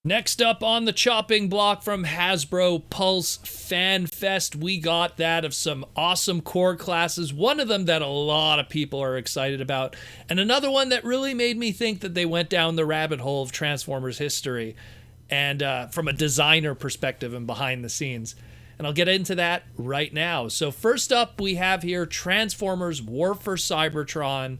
Next up on the chopping block from Hasbro Pulse Fan Fest, we got that of some awesome core classes. One of them that a lot of people are excited about, and another one that really made me think that they went down the rabbit hole of Transformers history, and from a designer perspective and behind the scenes. And I'll get into that right now. So first up, we have here Transformers War for Cybertron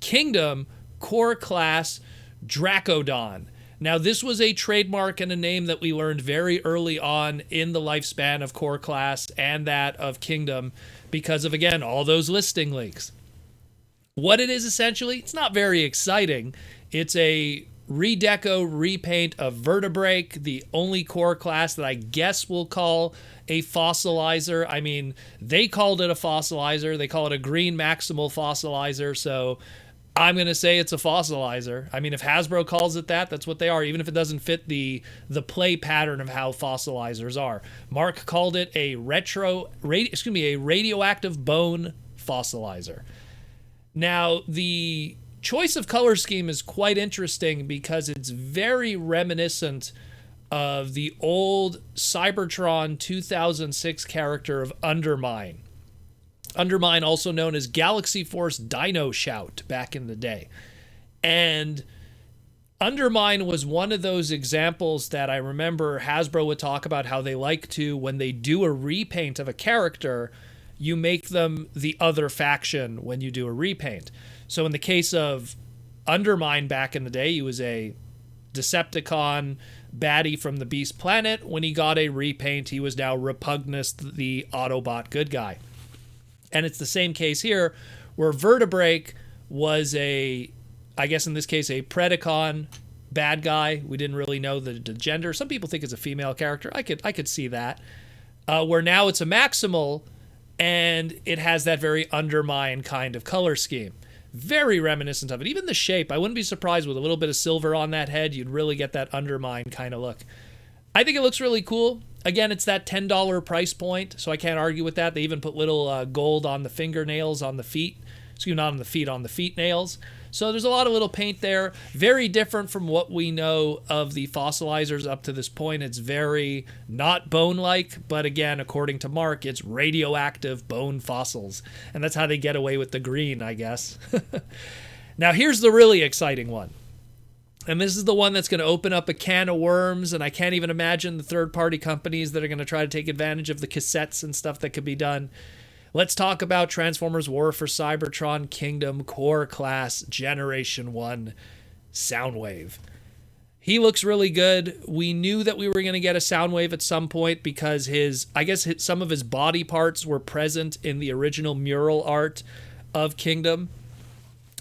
Kingdom Core Class Dracodon. Now, this was a trademark and a name that we learned very early on in the lifespan of Core Class and that of Kingdom because of, again, all those listing leaks. What it is essentially, it's not very exciting. It's a redeco, repaint of Vertebrake, the only Core Class that I guess we'll call a fossilizer. I mean, they called it a fossilizer. They call it a green Maximal fossilizer, so I'm going to say it's a fossilizer. I mean, if Hasbro calls it that, that's what they are, even if it doesn't fit the play pattern of how fossilizers are. Mark called it a radioactive bone fossilizer. Now, the choice of color scheme is quite interesting because it's very reminiscent of the old Cybertron 2006 character of Undermine. Undermine, also known as Galaxy Force Dino Shout back in the day. And Undermine was one of those examples that I remember Hasbro would talk about how they like to, when they do a repaint of a character, you make them the other faction when you do a repaint. So in the case of Undermine back in the day, he was a Decepticon baddie from the Beast Planet. When he got a repaint, he was now Repugnus, the Autobot good guy. And it's the same case here, where Vertebrake was I guess in this case, a Predacon bad guy. We didn't really know the gender. Some people think it's a female character. I could see that. Where now it's a Maximal, and it has that very Undermine kind of color scheme. Very reminiscent of it. Even the shape, I wouldn't be surprised with a little bit of silver on that head. You'd really get that Undermine kind of look. I think it looks really cool. Again, it's that $10 price point, so I can't argue with that. They even put little gold on the fingernails on the feet. Excuse me, not on the feet, on the feet nails. So there's a lot of little paint there. Very different from what we know of the fossilizers up to this point. It's very not bone-like, but again, according to Mark, it's radioactive bone fossils. And that's how they get away with the green, I guess. Now, here's the really exciting one. And this is the one that's going to open up a can of worms, and I can't even imagine the third-party companies that are going to try to take advantage of the cassettes and stuff that could be done. Let's talk about Transformers War for Cybertron Kingdom Core Class Generation 1 Soundwave. He looks really good. We knew that we were going to get a Soundwave at some point because some of his body parts were present in the original mural art of Kingdom.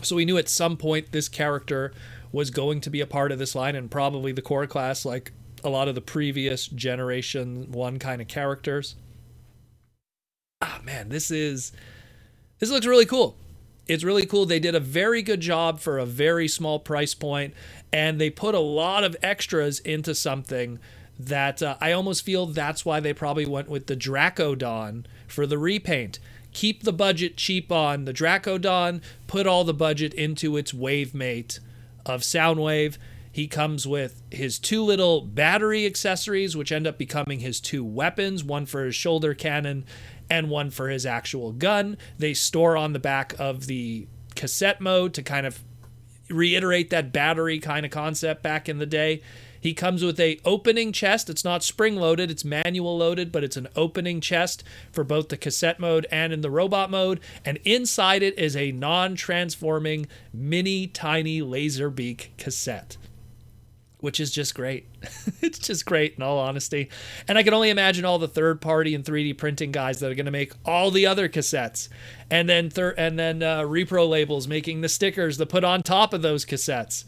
So we knew at some point this character was going to be a part of this line, and probably the core class like a lot of the previous Generation 1 kind of characters. Man, this looks really cool. It's really cool. They did a very good job for a very small price point, and they put a lot of extras into something that I almost feel that's why they probably went with the Dracodon for the repaint. Keep the budget cheap on the Dracodon, put all the budget into its wave mate of Soundwave. He comes with his two little battery accessories, which end up becoming his two weapons, one for his shoulder cannon and one for his actual gun. They store on the back of the cassette mode to kind of reiterate that battery kind of concept back in the day. He comes with a opening chest. It's not spring loaded, it's manual loaded, but it's an opening chest for both the cassette mode and in the robot mode. And inside it is a non-transforming mini tiny Laserbeak cassette, which is just great. It's just great in all honesty. And I can only imagine all the third party and 3D printing guys that are going to make all the other cassettes, and then repro labels making the stickers to put on top of those cassettes.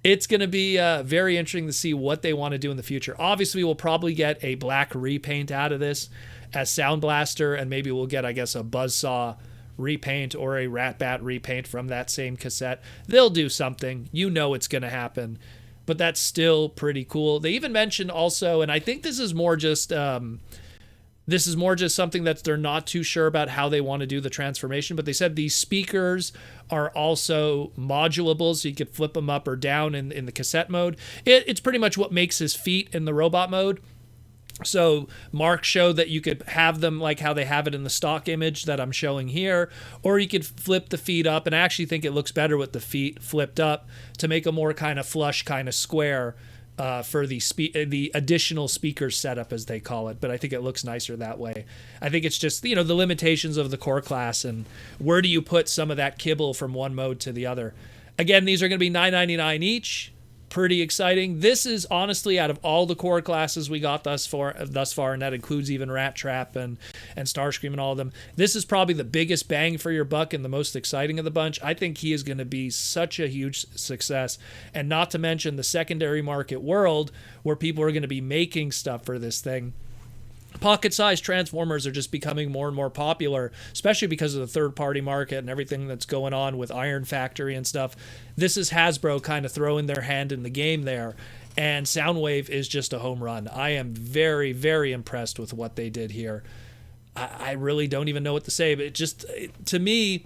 It's going to be very interesting to see what they want to do in the future. Obviously, we'll probably get a black repaint out of this as Sound Blaster, and maybe we'll get, I guess, a Buzzsaw repaint or a Ratbat repaint from that same cassette. They'll do something. You know it's going to happen. But that's still pretty cool. They even mentioned also, and I think this is more just This is more just something that they're not too sure about how they want to do the transformation, but they said these speakers are also modulable, so you could flip them up or down in the cassette mode. It's pretty much what makes his feet in the robot mode. So Mark showed that you could have them like how they have it in the stock image that I'm showing here, or you could flip the feet up, and I actually think it looks better with the feet flipped up to make a more kind of flush, kind of square for the additional speaker setup, as they call it. But I think it looks nicer that way. I think it's just, the limitations of the core class and where do you put some of that kibble from one mode to the other. Again, these are going to be $9.99 each. Pretty exciting. This is honestly, out of all the core classes we got thus far, and that includes even Rat Trap and Starscream and all of them, this is probably the biggest bang for your buck and the most exciting of the bunch. I think he is going to be such a huge success, and not to mention the secondary market world where people are going to be making stuff for this thing. Pocket-sized Transformers are just becoming more and more popular, especially because of the third-party market and everything that's going on with Iron Factory and stuff. This is Hasbro kind of throwing their hand in the game there, and Soundwave is just a home run. I am very, very impressed with what they did here. I really don't even know what to say, but to me,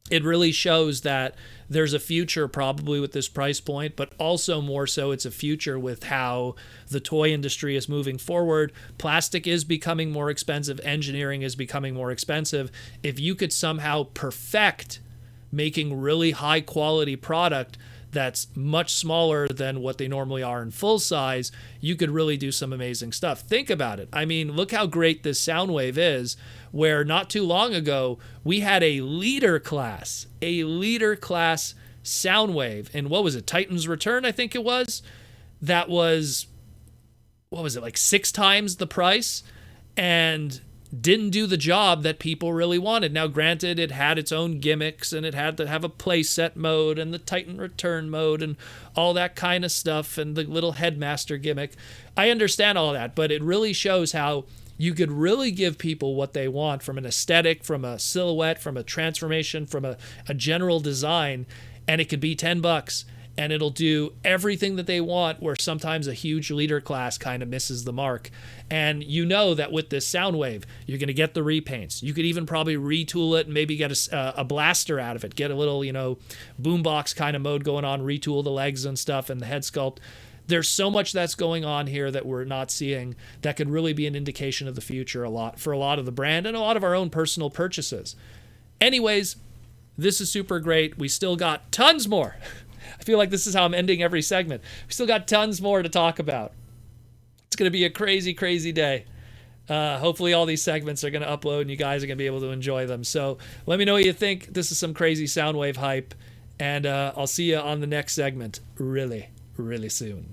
it really shows that there's a future probably with this price point, but also more so it's a future with how the toy industry is moving forward. Plastic is becoming more expensive. Engineering is becoming more expensive. If you could somehow perfect making really high quality product that's much smaller than what they normally are in full size, you could really do some amazing stuff. Think about it. I mean, look how great this Soundwave is, where not too long ago, we had a leader class Soundwave. And what was it? Titan's Return, I think it was. That was, what was it, like 6 times the price, and didn't do the job that people really wanted. Now, granted, it had its own gimmicks, and it had to have a playset mode and the Titan Return mode and all that kind of stuff, and the little Headmaster gimmick. I understand all that, but it really shows how you could really give people what they want from an aesthetic, from a silhouette, from a transformation, from a general design, and it could be $10. And it'll do everything that they want, where sometimes a huge leader class kind of misses the mark. And you know that with this Soundwave, you're going to get the repaints. You could even probably retool it and maybe get a blaster out of it. Get a little, boombox kind of mode going on, retool the legs and stuff and the head sculpt. There's so much that's going on here that we're not seeing that could really be an indication of the future for a lot of the brand and a lot of our own personal purchases. Anyways, this is super great. We still got tons more. I feel like this is how I'm ending every segment. We still got tons more to talk about. It's going to be a crazy, crazy day. Hopefully all these segments are going to upload and you guys are going to be able to enjoy them. So let me know what you think. This is some crazy Soundwave hype. And I'll see you on the next segment really, really soon.